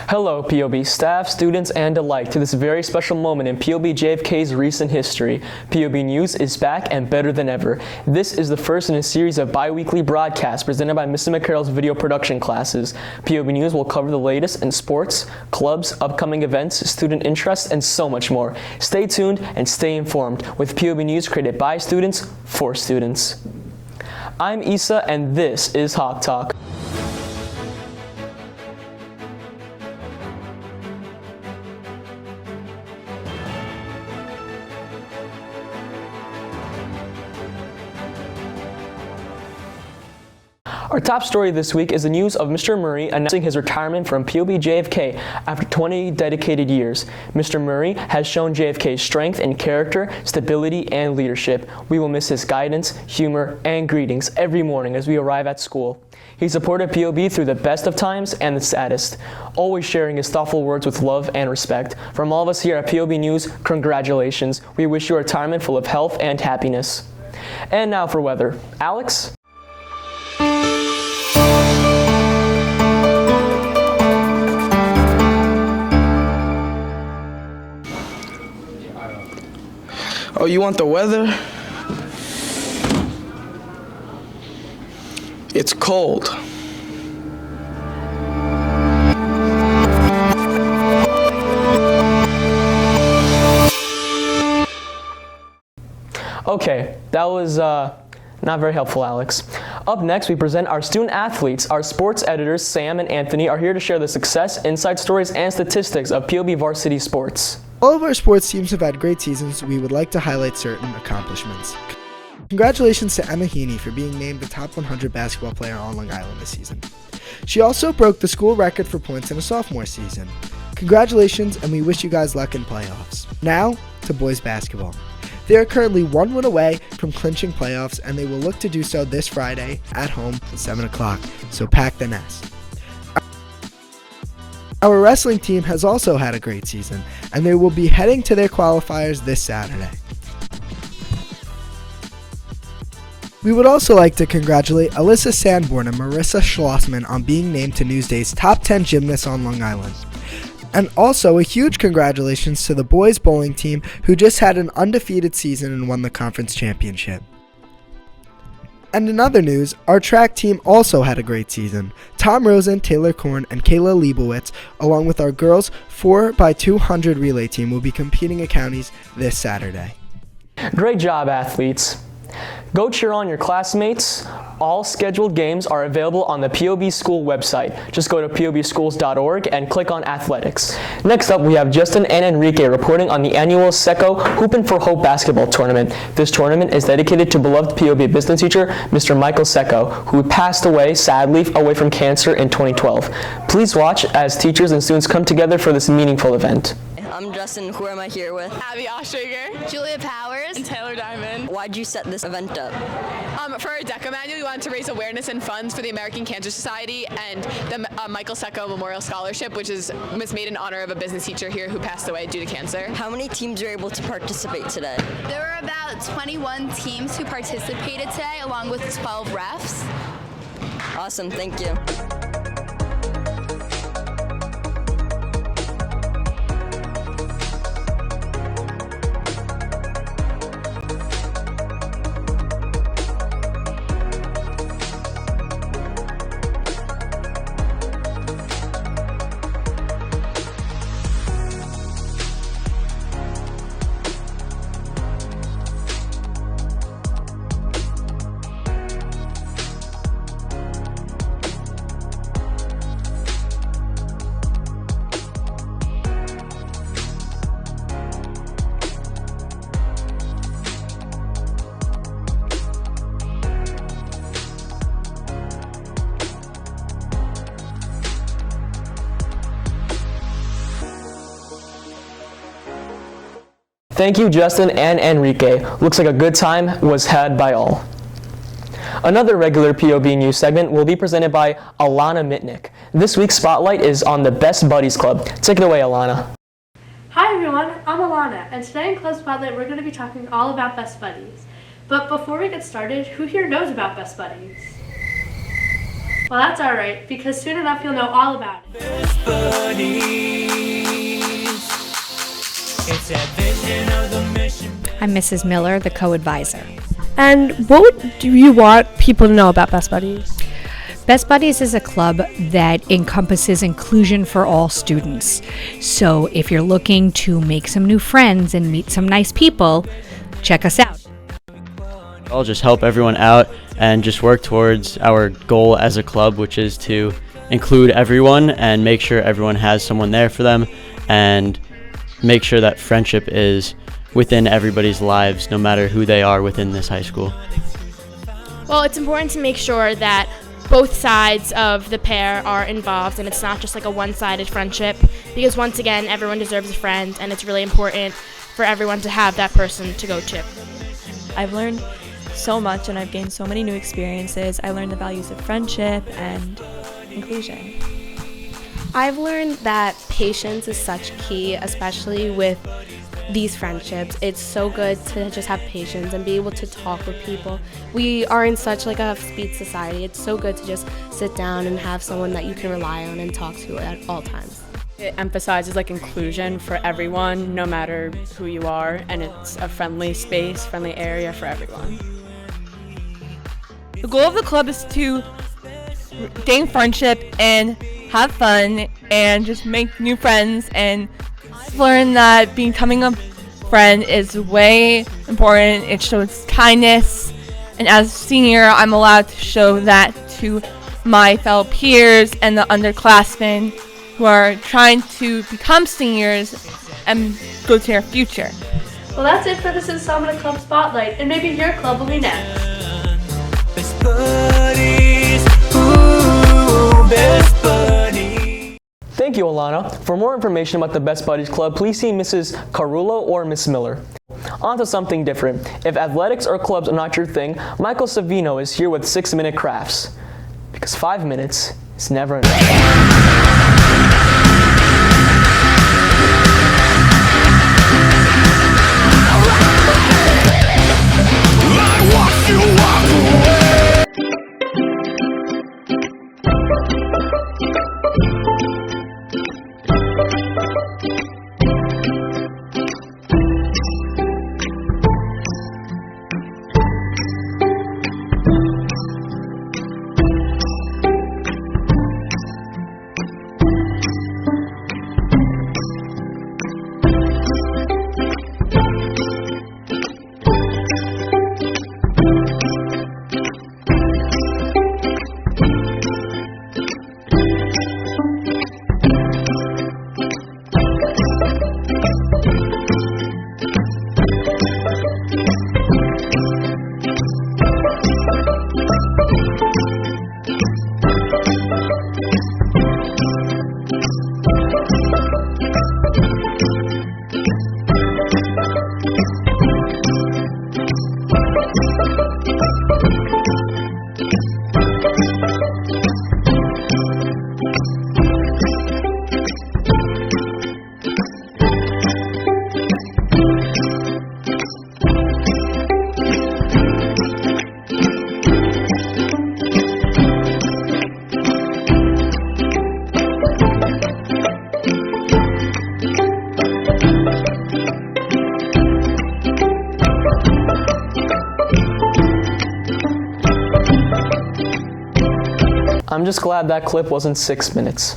Hello, POB staff, students, and alike to this very special moment in POB JFK's recent history. POB News is back and better than ever. This is the first in a series of bi-weekly broadcasts presented by Mr. McCarroll's video production classes. POB News will cover the latest in sports, clubs, upcoming events, student interests, and so much more. Stay tuned and stay informed with POB News created by students for students. I'm Issa, and this is Hawk Talk. Our top story this week is the news of Mr. Murray announcing his retirement from POB JFK after 20 dedicated years. Mr. Murray has shown JFK's strength in character, stability, and leadership. We will miss his guidance, humor, and greetings every morning as we arrive at school. He supported POB through the best of times and the saddest, always sharing his thoughtful words with love and respect. From all of us here at POB News, congratulations. We wish you a retirement full of health and happiness. And now for weather. Alex? Oh, you want the weather? It's cold. Okay, that was not very helpful, Alex. Up next, we present our student athletes. Our sports editors, Sam and Anthony, are here to share the success, inside stories, and statistics of POB varsity sports. All of our sports teams have had great seasons. We would like to highlight certain accomplishments. Congratulations to Emma Heaney for being named the top 100 basketball player on Long Island this season. She also broke the school record for points in a sophomore season. Congratulations, and we wish you guys luck in playoffs. Now, to boys basketball. They are currently 1 win away from clinching playoffs, and they will look to do so this Friday at home at 7 o'clock, so pack the nest. Our wrestling team has also had a great season, and they will be heading to their qualifiers this Saturday. We would also like to congratulate Alyssa Sanborn and Marissa Schlossman on being named to Newsday's top 10 gymnasts on Long Island. And also a huge congratulations to the boys bowling team who just had an undefeated season and won the conference championship. And in other news, our track team also had a great season. Tom Rosen, Taylor Korn, and Kayla Leibowitz, along with our girls 4x200 relay team, will be competing at counties this Saturday. Great job, athletes. Go cheer on your classmates. All scheduled games are available on the POB School website. Just go to pobschools.org and click on Athletics. Next up, we have Justin and Enrique reporting on the annual SECO Hoopin' for Hope basketball tournament. This tournament is dedicated to beloved POB business teacher, Mr. Michael Secco, who passed away, sadly, away from cancer in 2012. Please watch as teachers and students come together for this meaningful event. I'm Justin. Who am I here with? Abby Ostrager, Julia Powers, and Taylor Diamond. Why'd you set this event up? For our DECA manual, we wanted to raise awareness and funds for the American Cancer Society and the Michael Secco Memorial Scholarship, which was made in honor of a business teacher here who passed away due to cancer. How many teams were able to participate today? There were about 21 teams who participated today, along with 12 refs. Awesome, thank you. Thank you, Justin and Enrique. Looks like a good time was had by all. Another regular POB News segment will be presented by Alana Mitnick. This week's spotlight is on the Best Buddies Club. Take it away, Alana. Hi everyone, I'm Alana, and today in Club Spotlight we're going to be talking all about Best Buddies. But before we get started, who here knows about Best Buddies? Well, that's alright, because soon enough you'll know all about it. It's that vision of the mission. I'm Mrs. Miller, the co-advisor. And what do you want people to know about Best Buddies? Best Buddies is a club that encompasses inclusion for all students. So if you're looking to make some new friends and meet some nice people, check us out. I'll just help everyone out and just work towards our goal as a club, which is to include everyone and make sure everyone has someone there for them and make sure that friendship is within everybody's lives, no matter who they are within this high school. Well, it's important to make sure that both sides of the pair are involved and it's not just like a one-sided friendship, because once again, everyone deserves a friend and it's really important for everyone to have that person to go to. I've learned so much and I've gained so many new experiences. I learned the values of friendship and inclusion. I've learned that patience is such key, especially with these friendships. It's so good to just have patience and be able to talk with people. We are in such like a speed society. It's so good to just sit down and have someone that you can rely on and talk to at all times. It emphasizes like inclusion for everyone, no matter who you are, and it's a friendly space, friendly area for everyone. The goal of the club is to gain friendship and have fun and just make new friends, and I've learned that becoming a friend is way important. It shows kindness, and as a senior I'm allowed to show that to my fellow peers and the underclassmen who are trying to become seniors and go to their future. Well, that's it for this installment of Club Spotlight, and maybe your club will be next. Best buddies, ooh, best buddies. Thank you, Alana. For more information about the Best Buddies Club, please see Mrs. Carullo or Miss Miller. On to something different. If athletics or clubs are not your thing, Michael Savino is here with 6-minute crafts. Because 5 minutes is never enough. I'm just glad that clip wasn't 6 minutes.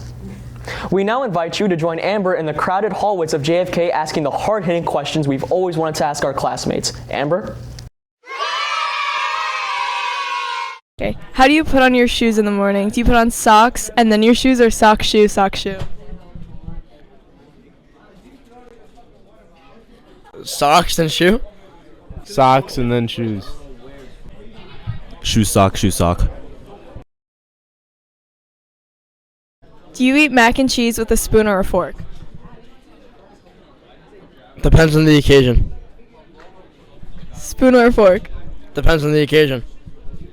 We now invite you to join Amber in the crowded hallways of JFK asking the hard-hitting questions we've always wanted to ask our classmates. Amber? Okay, how do you put on your shoes in the morning? Do you put on socks and then your shoes, or sock, shoe, sock, shoe? Socks and shoe? Socks and then shoes. Shoe, sock, shoe, sock. Do you eat mac and cheese with a spoon or a fork? Depends on the occasion. Spoon or a fork? Depends on the occasion.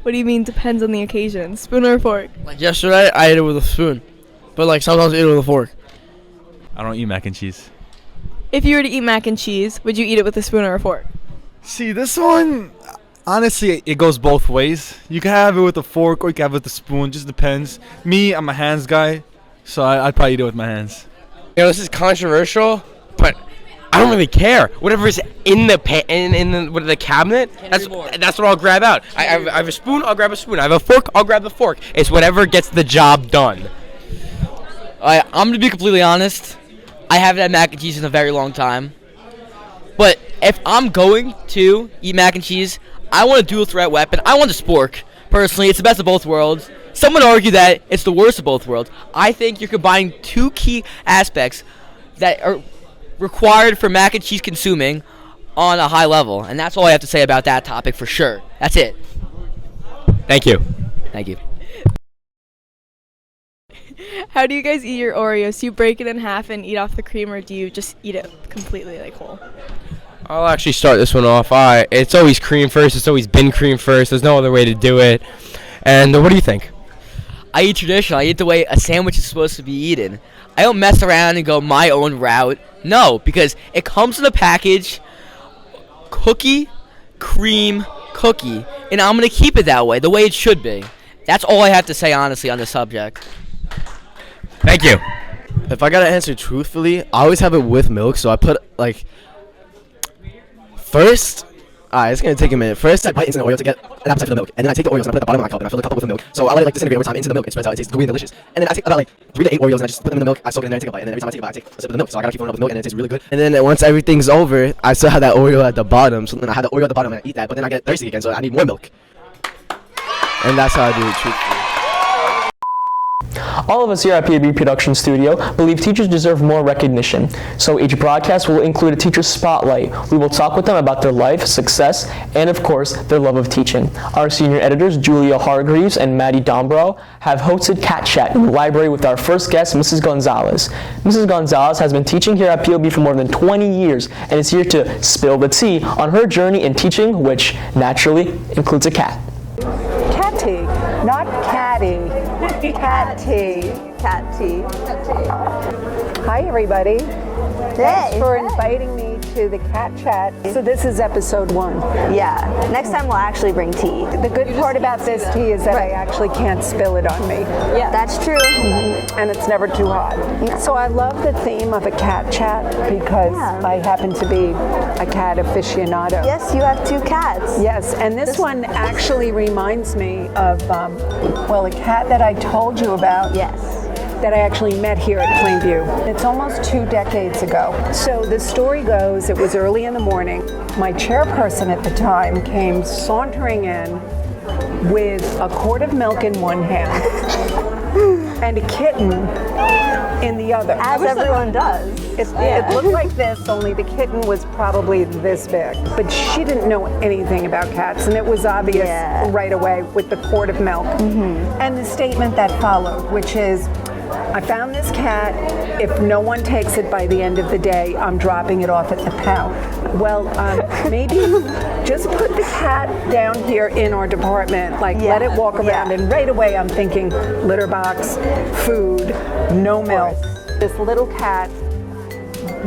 What do you mean depends on the occasion? Spoon or a fork? Like yesterday, I ate it with a spoon. But like sometimes I eat it with a fork. I don't eat mac and cheese. If you were to eat mac and cheese, would you eat it with a spoon or a fork? See, this one, honestly, it goes both ways. You can have it with a fork or you can have it with a spoon. Just depends. Me, I'm a hands guy, so I'd probably eat it with my hands. You know, this is controversial, but I don't really care. Whatever's in the the cabinet, that's what I'll grab out. I have a spoon, I'll grab a spoon. I have a fork, I'll grab the fork. It's whatever gets the job done. I'm gonna be completely honest. I haven't had mac and cheese in a very long time. But if I'm going to eat mac and cheese, I want a dual threat weapon. I want a spork. Personally, it's the best of both worlds. Some would argue that it's the worst of both worlds. I think you're combining two key aspects that are required for mac and cheese consuming on a high level. And that's all I have to say about that topic for sure. That's it. Thank you. Thank you. How do you guys eat your Oreos? Do you break it in half and eat off the cream, or do you just eat it completely like whole? I'll actually start this one off. It's always cream first. It's always been cream first. There's no other way to do it. And what do you think? I eat traditional. I eat the way a sandwich is supposed to be eaten. I don't mess around and go my own route. No, because it comes in a package, cookie, cream, cookie, and I'm going to keep it that way, the way it should be. That's all I have to say, honestly, on this subject. Thank you. If I gotta answer truthfully, I always have it with milk, so I put, like, first, it's gonna take a minute. First, I bite into the Oreo to get an appetite for the milk, and then I take the Oreos and I put it at the bottom of my cup, and I fill the cup up with the milk. So I let it, like, disintegrate over time into the milk. It spreads out, it tastes gooey and delicious. And then I take about, like, 3 to 8 Oreos, and I just put them in the milk, I soak it in there and take a bite, and then every time I take a bite, I take a sip of the milk. So I gotta keep filling up with milk, and it tastes really good. And then once everything's over, I still have that Oreo at the bottom, so then I have the Oreo at the bottom, and I eat that, but then I get thirsty again, so I need more milk. And that's how I do it truthfully. All of us here at PAB Production Studio believe teachers deserve more recognition, so each broadcast will include a teacher spotlight. We will talk with them about their life, success, and of course, their love of teaching. Our senior editors, Julia Hargreaves and Maddie Dombrow, have hosted Cat Chat in the library with our first guest, Mrs. Gonzalez. Mrs. Gonzalez has been teaching here at POB for more than 20 years and is here to spill the tea on her journey in teaching, which naturally includes a cat. Catty, not catty. Catty. Catty. Hi, everybody. Thanks for inviting me to the Cat Chat. So this is episode 1. Yeah. Next time we'll actually bring tea. The good part about this tea is that I actually can't spill it on me. Yeah. That's true. And it's never too hot. So I love the theme of a Cat Chat because I happen to be a cat aficionado. Yes, you have 2 cats. Yes, and this one actually reminds me of, a cat that I told you about. Yes. That I actually met here at Plainview. It's almost 2 decades ago. So the story goes, it was early in the morning. My chairperson at the time came sauntering in with a quart of milk in one hand and a kitten in the other. As everyone does. It looked like this, only the kitten was probably this big. But she didn't know anything about cats, and it was obvious right away with the quart of milk. And the statement that followed, which is, I found this cat. If no one takes it by the end of the day, I'm dropping it off at the pound. Well, maybe just put the cat down here in our department, let it walk around, and right away I'm thinking litter box, food, no milk. This little cat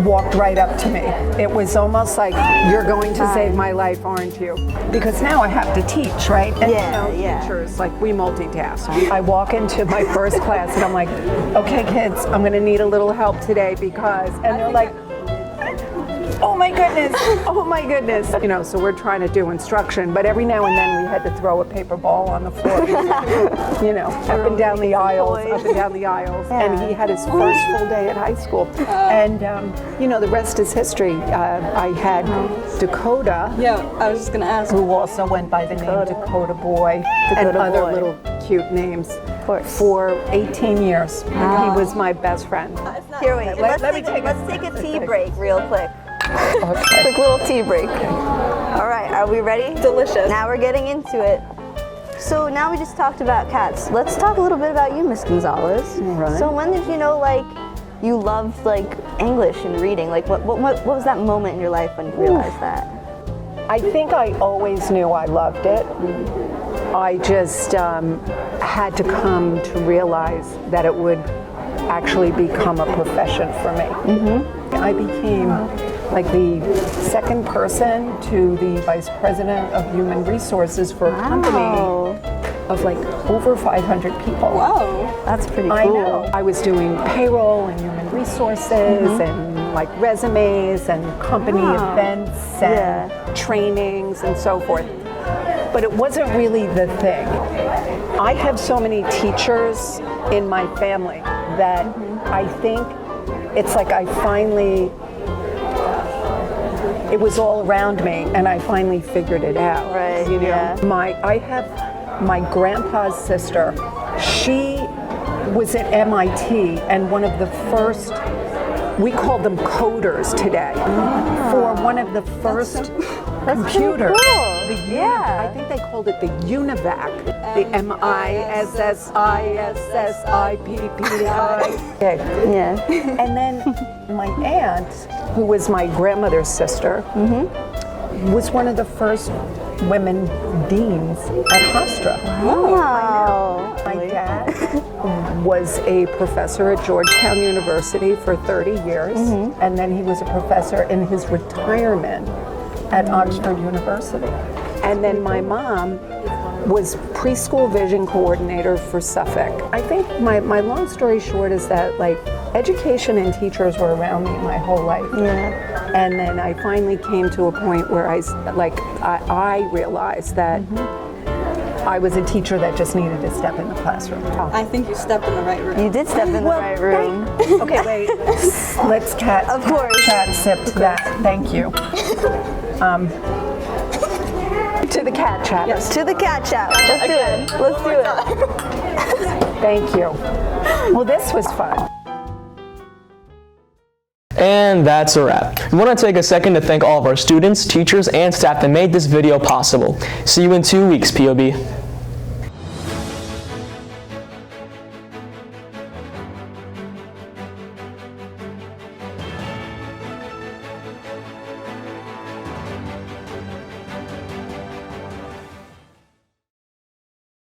walked right up to me. It was almost like, you're going to save my life, aren't you? Because now I have to teach, right? And teachers, we multitask. I walk into my first class and I'm like, okay kids, I'm gonna need a little help today because, and they're like, oh my goodness. So we're trying to do instruction, but every now and then we had to throw a paper ball on the floor. Up and down the aisles. And he had his first full day at high school. And, the rest is history. I had Dakota. Yeah, I was just going to ask. Who also went by the name Dakota Boy. And other little cute names. For 18 years. Wow. He was my best friend. Here, wait. Let's take a tea break real quick. Okay. Quick little tea break. All right, are we ready? Delicious. Now we're getting into it. So now we just talked about cats. Let's talk a little bit about you, Miss Gonzalez. Right. So when did you know, you loved, English and reading? What was that moment in your life when you realized that? I think I always knew I loved it. I just had to come to realize that it would actually become a profession for me. I became the second person to the vice president of human resources for a company of over 500 people. Whoa, that's pretty cool. I know. I was doing payroll and human resources and like resumes and company events and trainings and so forth. But it wasn't really the thing. I have so many teachers in my family that I think it's like I finally, it was all around me and I finally figured it out. Right, you know? I have my grandpa's sister. She was at MIT and one of the first, we call them coders today, for one of the first computers. I think they called it the UNIVAC, the MISSISSIPPI. Yeah. And then my aunt, who was my grandmother's sister, was one of the first women deans at Hofstra. Wow. My dad was a professor at Georgetown University for 30 years, and then he was a professor in his retirement at Oxford University. And then my mom was preschool vision coordinator for Suffolk. I think my long story short is that like education and teachers were around me my whole life. Yeah. And then I finally came to a point where I realized that I was a teacher that just needed to step in the classroom. I think you stepped in the right room. You did step in the right room. Okay, wait. Let's cat sip to that. Thank you. To the cat chat. Yes, to the cat chat. Let's do it. Let's do it. Thank you. Well, this was fun. And that's a wrap. We want to take a second to thank all of our students, teachers, and staff that made this video possible. See you in 2 weeks, POB.